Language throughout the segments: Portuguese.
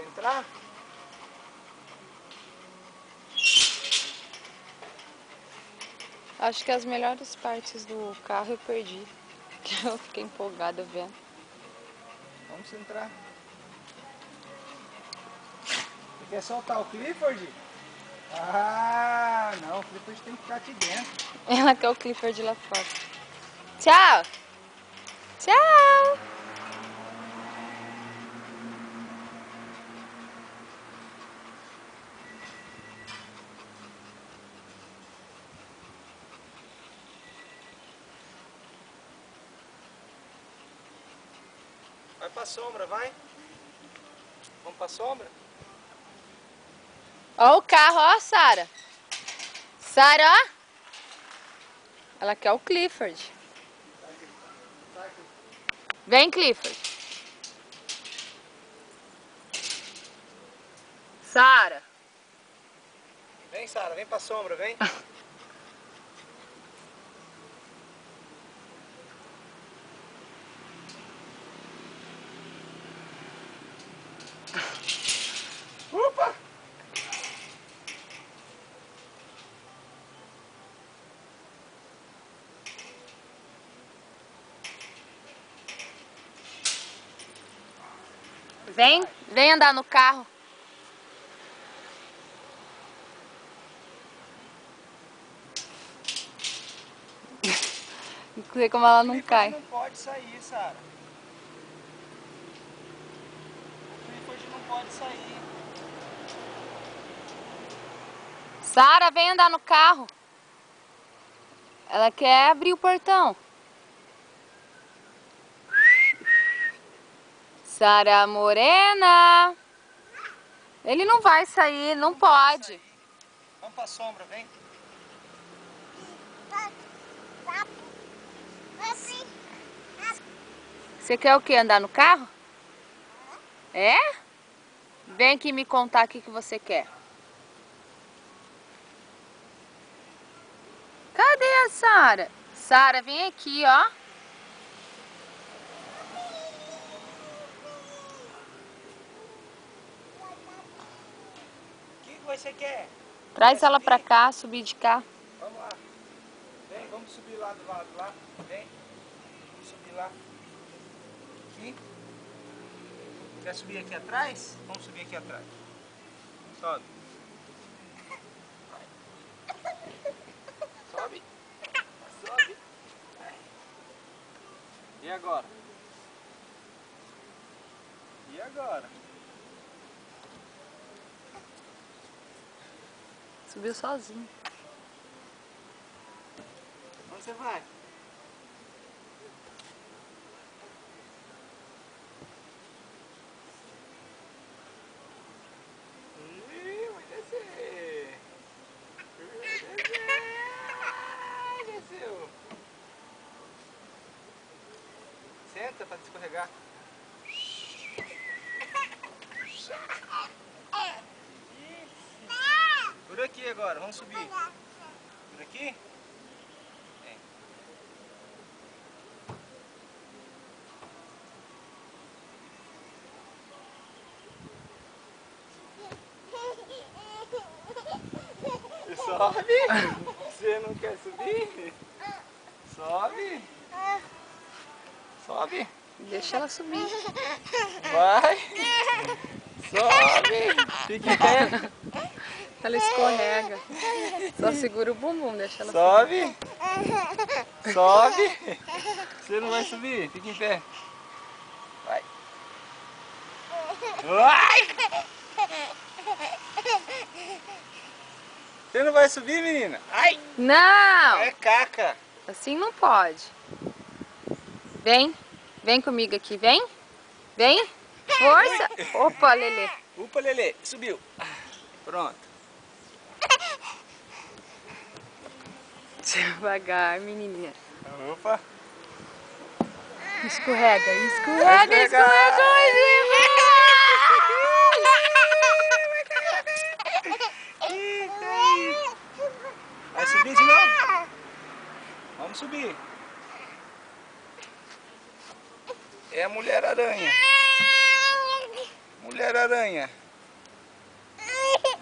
Entrar? Acho que as melhores partes do carro eu perdi. Que eu fiquei empolgada vendo. Vamos entrar. Você quer soltar o Clifford? Ah, não, o Clifford tem que ficar aqui dentro. Ela quer o Clifford lá fora. Tchau! Tchau! Vai pra sombra, vai. Vamos pra sombra? Ó o carro, ó, Sara. Sara, ó. Ela quer o Clifford. Vem, Clifford. Sara. Vem, Sara, vem pra sombra, vem. Opa! Vem andar no carro. Ver como ela não cai. O Clifford não pode sair, Sara. O Clifford não pode sair. Sara, vem andar no carro. Ela quer abrir o portão. Sara Morena. Ele não vai sair, não pode. Vamos pra sombra, vem. Você quer o quê? Andar no carro? É? Vem aqui me contar o que você quer. Cadê a Sara? Sara, vem aqui, ó. O que você quer? Traz Quer ela subir? pra cá, subir de cá. Vamos lá. Vem, vamos subir lá do lado lá. Vem. Vamos subir lá. Aqui. Quer subir aqui atrás? Vamos subir aqui atrás. Sobe. Sobe. Sobe. E agora? E agora? Subiu sozinho. Onde você vai? Vai descer. Desceu. Senta para escorregar. Por aqui agora, vamos subir. Por aqui? Vem. Sobe! Você não quer subir? Sobe! Sobe! Deixa ela subir. Vai! Sobe! Fica em pé! Ela escorrega. Só segura o bumbum, deixa ela Sobe! Sobe! Você não vai subir? Fica em pé! Vai! Vai! Você não vai subir, menina? Ai! subir. Não! É caca! Assim não pode. Vem. Vem comigo aqui, vem. Vem. Força. Opa, Lelê. Upa, Lelê! Subiu! Pronto! Devagar, menininha. Opa! Escorrega, escorrega, escorrega. Vai subir de novo? Vamos subir. É a Mulher-Aranha. Mulher-Aranha.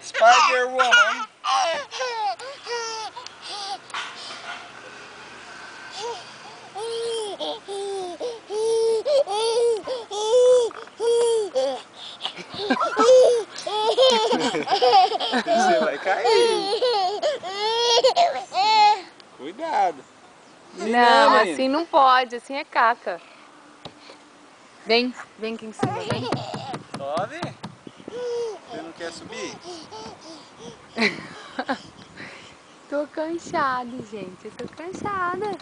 Spider-Woman. Você vai cair. Cuidado. Não, menino. assim não pode, assim é caca. Vem, vem aqui em cima, vem. Sobe. Você não quer subir? Tô cansada, gente, eu tô cansada.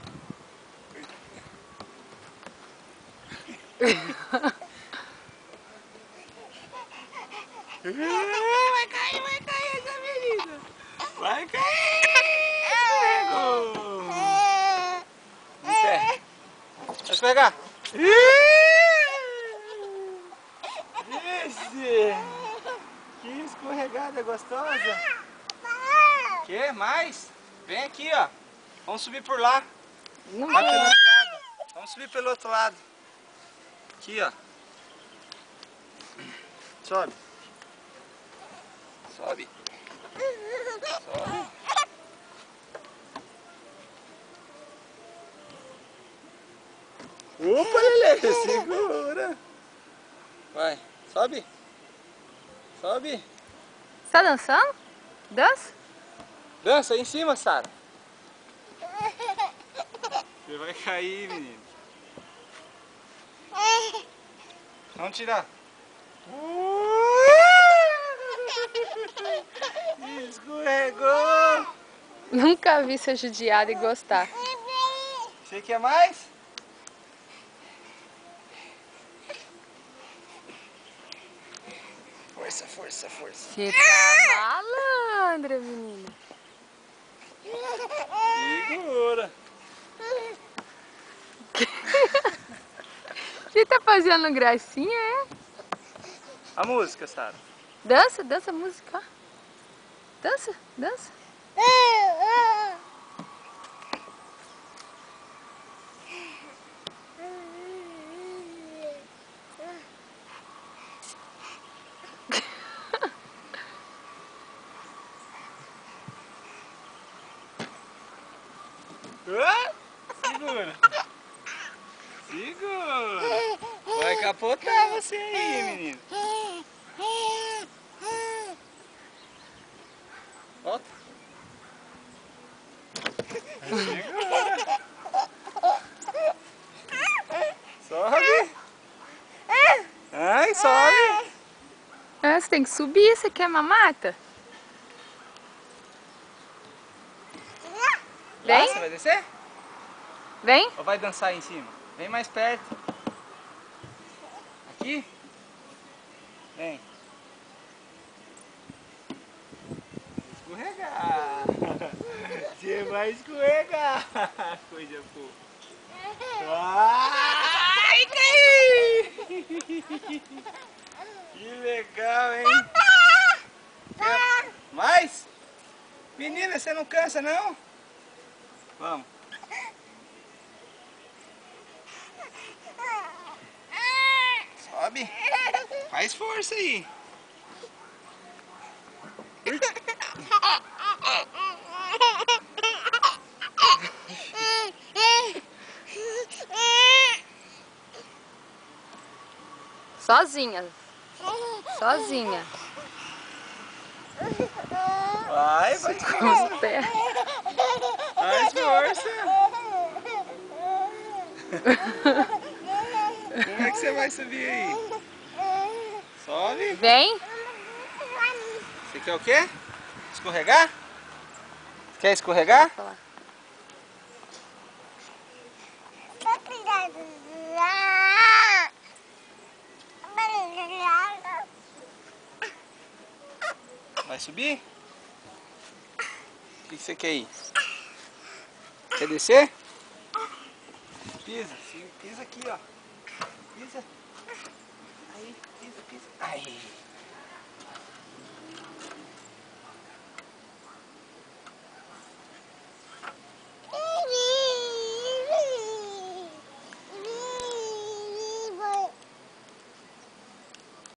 Vai cair essa menina. Vai cair. Escorregou. Em pé. Vai escorregar. Esse. Que escorregada gostosa. Que mais? Vem aqui, ó. Vamos subir por lá. Não Vai vou. pelo outro lado. Vamos subir pelo outro lado. Aqui, ó. Sobe. Sobe. Sobe. Opa, Lelê, segura. Vai, sobe. Sobe. Você tá dançando? Dança? Dança aí em cima, Sara. Você vai cair, menino. Vamos tirar. Escorregou. Nunca vi ser judiada e gostar. Você quer mais? Força, força, força. Você tá malandra, menina. Segura. Você tá fazendo gracinha, é? A música, Sara. Dança, dança a música. Dança, dança. Segura. Segura. Vai capotar você aí, menino. Volta. Segura. Sobe. Ai, sobe. É, você tem que subir, você quer mamata? Lá, Vem, você vai descer? vem. Ou vai dançar aí em cima? Vem mais perto. Aqui? Vem. Escorregar. Você vai escorregar. Coisa fofa. Ai, caí! Que legal, hein? Quer mais? Menina, você não cansa, não? Vamos. Sobe. Faz força aí. Sozinha. Sozinha. Vai, faz Com força. os pés. Faz força. Como é que você vai subir aí? Sobe. Vem. Você quer o quê? Escorregar? Quer escorregar? Vai subir? O que você quer ir? Quer descer? Pisa, pisa aqui, ó. Pisa. Aí, pisa, pisa. Aí.